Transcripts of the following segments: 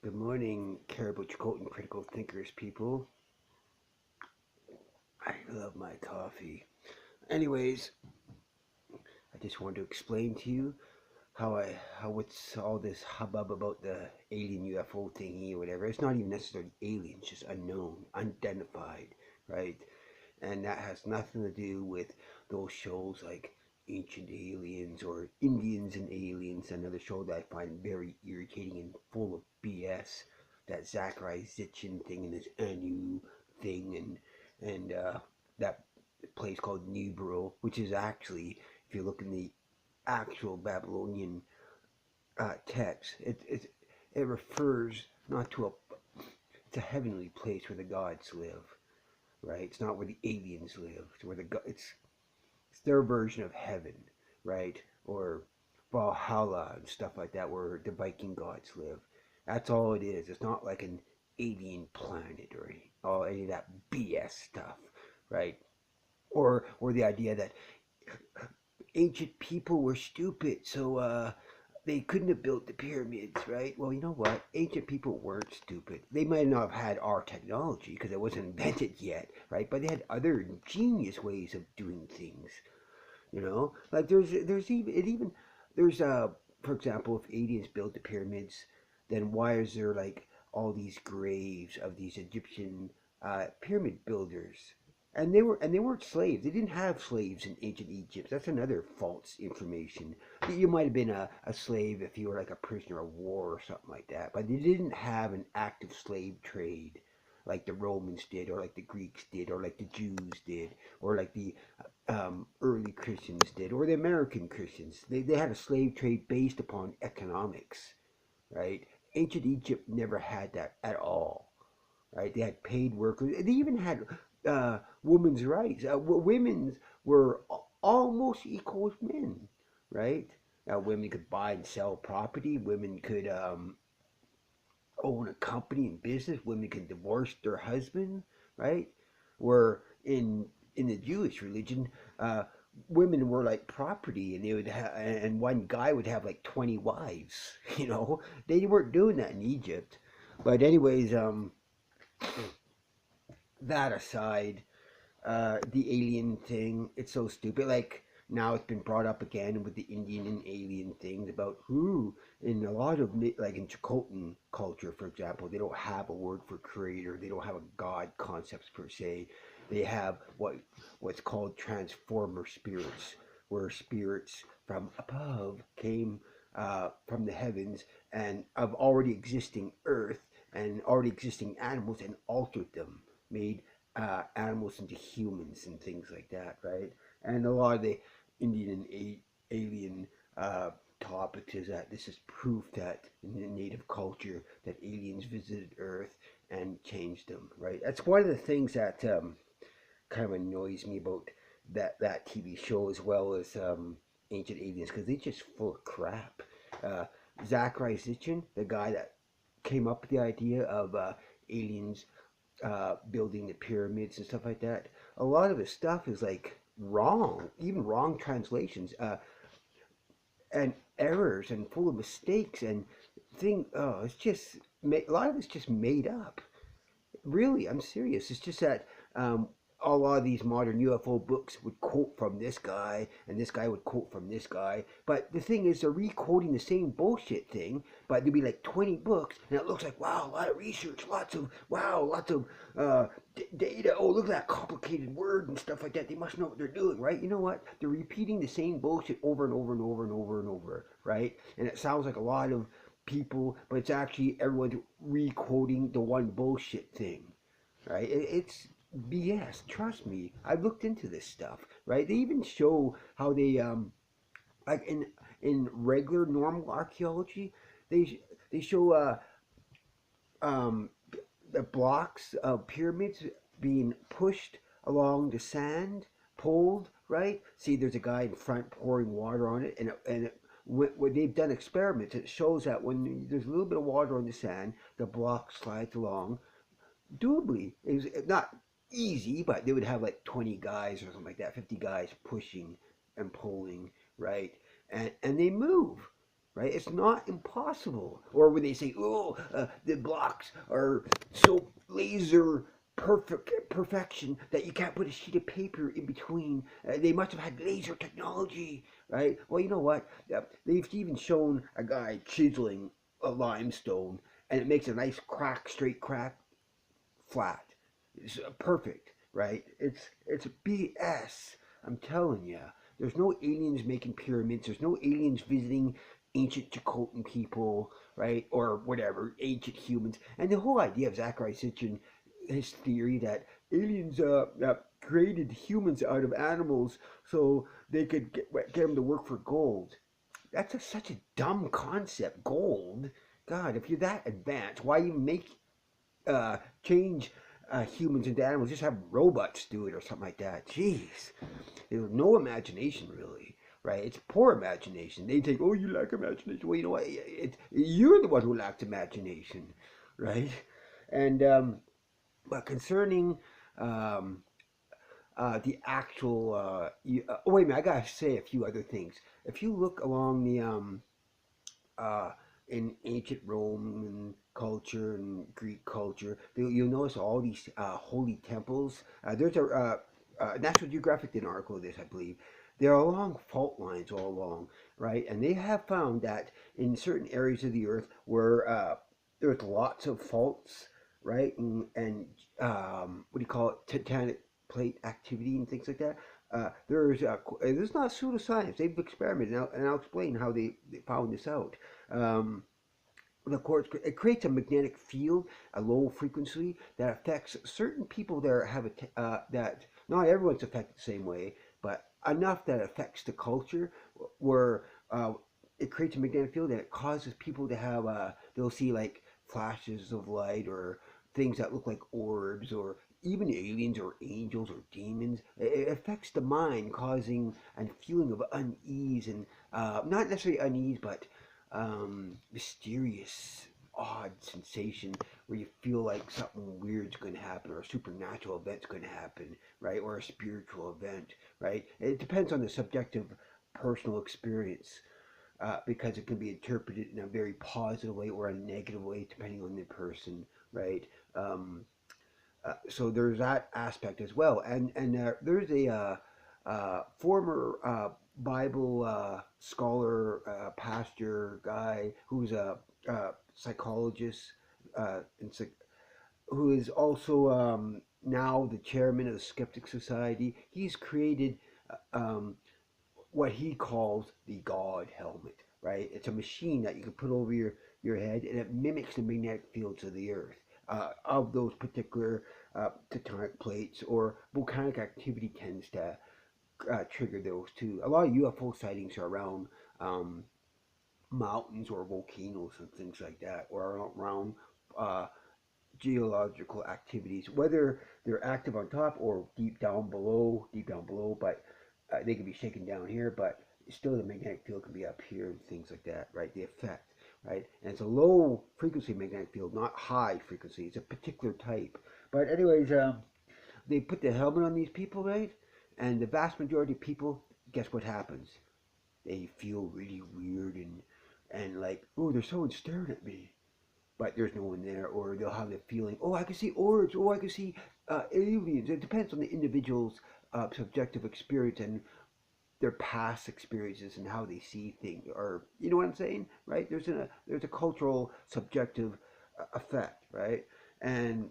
Good morning, Cariboo, Chilcoltin critical thinkers, people. I love my coffee. Anyways, I just wanted to explain to you how what's all this hubbub about the alien UFO thingy or whatever. It's not even necessarily alien, it's just unknown, unidentified, right? And that has nothing to do with those shows like Ancient Aliens or Indians and Aliens, another show that I find very irritating and full of BS. That Zachary Zitchin thing and his Anu thing and that place called Nubro, which is actually, if you look in the actual Babylonian text, it refers not to it's a heavenly place where the gods live, right? It's not where the aliens live. It's where it's their version of heaven, right? Or Valhalla and stuff like that, where the Viking gods live. That's all it is. It's not like an alien planet or any of that BS stuff, right? Or the idea that ancient people were stupid, so they couldn't have built the pyramids, right? Well, you know what? Ancient people weren't stupid. They might not have had our technology because it wasn't invented yet, right? But they had other ingenious ways of doing things. Like there's even there's for example, if aliens built the pyramids, then why is there like all these graves of these Egyptian pyramid builders? And they weren't slaves. They didn't have slaves in ancient Egypt. That's another false information. You might have been a slave if you were like a prisoner of war or something like that, but they didn't have an active slave trade like the Romans did, or like the Greeks did, or like the Jews did, or like the early Christians did, or the American Christians. They had a slave trade based upon economics, right? Ancient Egypt never had that at all, right? They had paid workers. They even had women's rights. Women were almost equal with men, right? Women could buy and sell property. Women could own a company and business. Women could divorce their husband, right? Where in the Jewish religion, women were like property, and and one guy would have like 20 wives. They weren't doing that in Egypt. But anyways, that aside, the alien thing, it's so stupid. Like now it's been brought up again with the Indian and alien things about who in a lot of like in Chilcoltin culture, for example, they don't have a word for creator. They don't have a god concepts per se. They have what's called transformer spirits, where spirits from above came from the heavens and of already existing earth and already existing animals and altered them, made animals into humans and things like that, right? And a lot of the Indian and alien topics is that this is proof that in the native culture that aliens visited Earth and changed them, right? That's one of the things that kind of annoys me about that TV show as well as Ancient Aliens because they're just full of crap. Uh, Zachary Sitchin, the guy that came up with the idea of aliens building the pyramids and stuff like that. A lot of his stuff is like wrong, even wrong translations, and errors and full of mistakes and thing. Oh, it's just a lot of it's just made up. Really, I'm serious. It's just that a lot of these modern UFO books would quote from this guy, and this guy would quote from this guy. But the thing is, they're re-quoting the same bullshit thing, but there'd be like 20 books, and it looks like, wow, a lot of research, lots of data. Oh, look at that complicated word and stuff like that. They must know what they're doing, right? You know what? They're repeating the same bullshit over and over and over and over and over, right? And it sounds like a lot of people, but it's actually everyone's re-quoting the one bullshit thing, right? It's BS. Trust me, I've looked into this stuff, right? They even show how they like in regular normal archaeology, they show um the blocks of pyramids being pushed along the sand, pulled, right? See, there's a guy in front pouring water on it, and when they've done experiments, it shows that when there's a little bit of water on the sand, the block slides along doably. It's not easy, but they would have like 20 guys or something like that, 50 guys pushing and pulling, right? And they move. right? It's not impossible. Or when they say, oh, the blocks are so laser perfection that you can't put a sheet of paper in between. They must have had laser technology, right? Well, you know what? They've even shown a guy chiseling a limestone, and it makes a nice crack, straight crack, flat. It's perfect, right? It's BS. I'm telling you. There's no aliens making pyramids. There's no aliens visiting ancient Chilcoltin people, right? Or whatever, ancient humans. And the whole idea of Zachary Sitchin, his theory that aliens created humans out of animals so they could get them to work for gold. That's such a dumb concept. Gold? God, if you're that advanced, why even make change humans into animals? Just have robots do it or something like that. Jeez, there's no imagination really, right? It's poor imagination. They think, oh, you lack imagination. Well, you know what? You're the one who lacks imagination, right? And but concerning um, the actual, oh wait a minute, I gotta say a few other things. If you look along the uh, in ancient Roman culture and Greek culture, you'll notice all these holy temples. There's a National Geographic did an article of this, I believe. They're along fault lines all along, right? And they have found that in certain areas of the earth where there's lots of faults, right? What do you call it? Tectonic plate activity and things like that. This is not pseudoscience. They've experimented, and I'll explain how they found this out. Um, of course, it creates a magnetic field, a low frequency that affects certain people that that not everyone's affected the same way, but enough that affects the culture where it creates a magnetic field and it causes people to have they'll see like flashes of light or things that look like orbs or even aliens or angels or demons. It affects the mind, causing a feeling of unease and not necessarily unease, but mysterious, odd sensation where you feel like something weird's going to happen or a supernatural event's going to happen, right? Or a spiritual event, right? It depends on the subjective personal experience because it can be interpreted in a very positive way or a negative way depending on the person, right? Um, so there's that aspect as well, and there's a former Bible scholar, pastor guy who's a psychologist, and who is also now the chairman of the Skeptic Society. He's created um, what he calls the God helmet. Right, it's a machine that you can put over your head, and it mimics the magnetic fields of the Earth of those particular tectonic plates or volcanic activity tends to trigger those too. A lot of UFO sightings are around um, mountains or volcanoes and things like that, or around uh, geological activities, whether they're active on top or deep down below, but they can be shaken down here, but still the magnetic field can be up here and things like that, right? The effect, right? And it's a low frequency magnetic field, not high frequency. It's a particular type. But anyways, they put the helmet on these people, right? And the vast majority of people, guess what happens? They feel really weird and like, oh, there's someone staring at me, but there's no one there, or they'll have the feeling, oh, I can see orbs, oh, I can see aliens. It depends on the individual's subjective experience and their past experiences and how they see things, or you know what I'm saying, right? There's a cultural subjective effect, right? And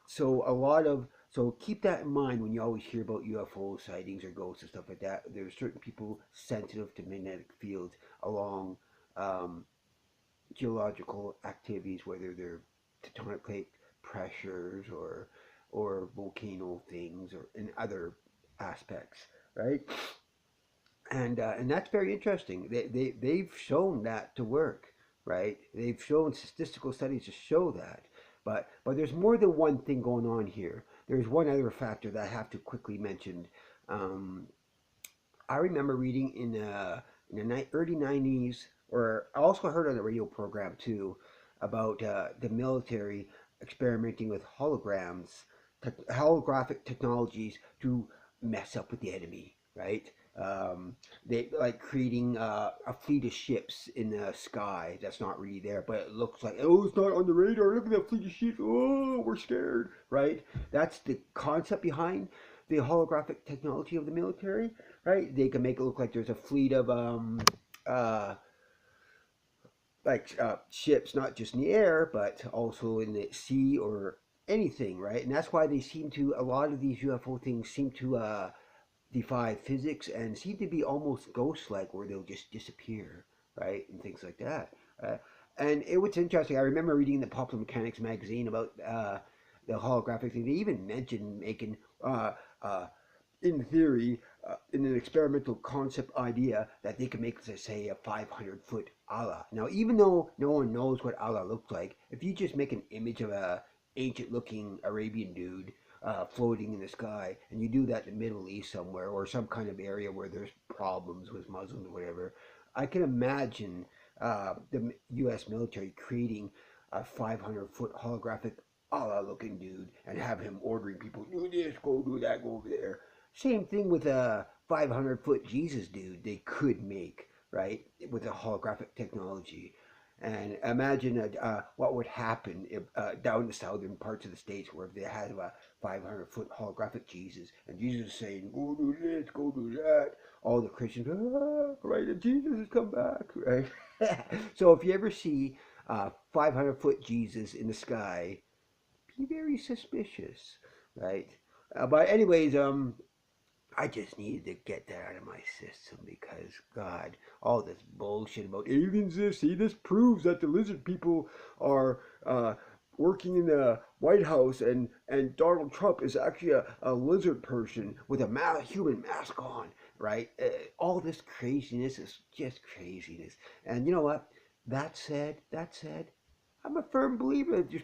so keep that in mind when you always hear about UFO sightings or ghosts and stuff like that. There's certain people sensitive to magnetic fields along um, geological activities, whether they're tectonic plate pressures or volcano things or in other aspects, right? And that's very interesting. They've shown that to work, right? They've shown statistical studies to show that. But there's more than one thing going on here. There's one other factor that I have to quickly mention. Um, I remember reading in the early '90s, or I also heard on the radio program too, about the military experimenting with holographic technologies to mess up with the enemy, right? They like creating a fleet of ships in the sky that's not really there, but it looks like, oh, it's not on the radar. Look at that fleet of ships. Oh, we're scared, right? That's the concept behind the holographic technology of the military, right? They can make it look like there's a fleet of uh, ships, not just in the air, but also in the sea or anything, right? And that's why they seem to, a lot of these UFO things seem to defy physics and seem to be almost ghost-like, where they'll just disappear, right, and things like that. Uh, and it was interesting. I remember reading the Popular Mechanics magazine about the holographic thing. They even mentioned making, uh, in theory, in an experimental concept idea, that they could make, let's say, a 500-foot Allah. Now, even though no one knows what Allah looks like, if you just make an image of a ancient-looking Arabian dude floating in the sky, and you do that in the Middle East somewhere or some kind of area where there's problems with Muslims or whatever, I can imagine the U.S. military creating a 500-foot holographic Allah looking dude and have him ordering people, do this, go do that, go over there. Same thing with a 500-foot Jesus dude they could make, right, with a holographic technology. And imagine what would happen if, down the southern parts of the states, where if they had a 500-foot holographic Jesus, and Jesus is saying, go do this, go do that. All the Christians, right, and Jesus has come back, right? So if you ever see 500-foot Jesus in the sky, be very suspicious, right? But anyways, I just needed to get that out of my system because, God, all this bullshit about aliens, this, see, this proves that the lizard people are working in the White House, and Donald Trump is actually a lizard person with a human mask on, right? All this craziness is just craziness. And you know what? That said, I'm a firm believer that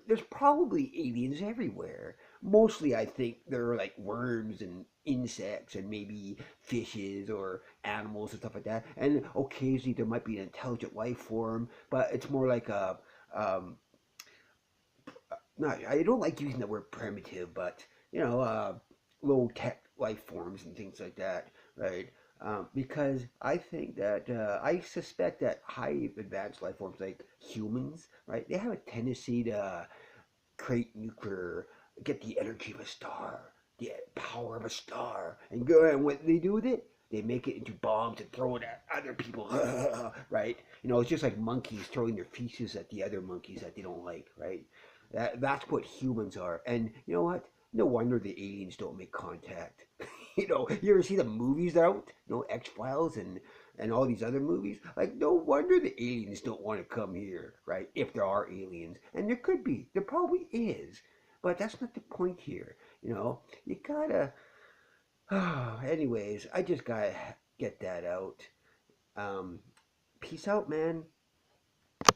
there's probably aliens everywhere. Mostly, I think they're like worms and insects and maybe fishes or animals and stuff like that. And occasionally there might be an intelligent life form, but it's more like a not. I don't like using the word primitive, but you know, low tech life forms and things like that, right? Because I think that I suspect that high advanced life forms like humans, right, they have a tendency to create nuclear, get the energy of a star, the power of a star, and go. And what they do with it, they make it into bombs and throw it at other people, right? You know, it's just like monkeys throwing their feces at the other monkeys that they don't like, right? That's what humans are. And you know what? No wonder the aliens don't make contact. You know, you ever see the movies out? You know, X Files and all these other movies. Like, no wonder the aliens don't want to come here, right? If there are aliens, and there could be, there probably is, but that's not the point here. You know, you gotta. Anyways, I just gotta get that out. Um, Peace out, man.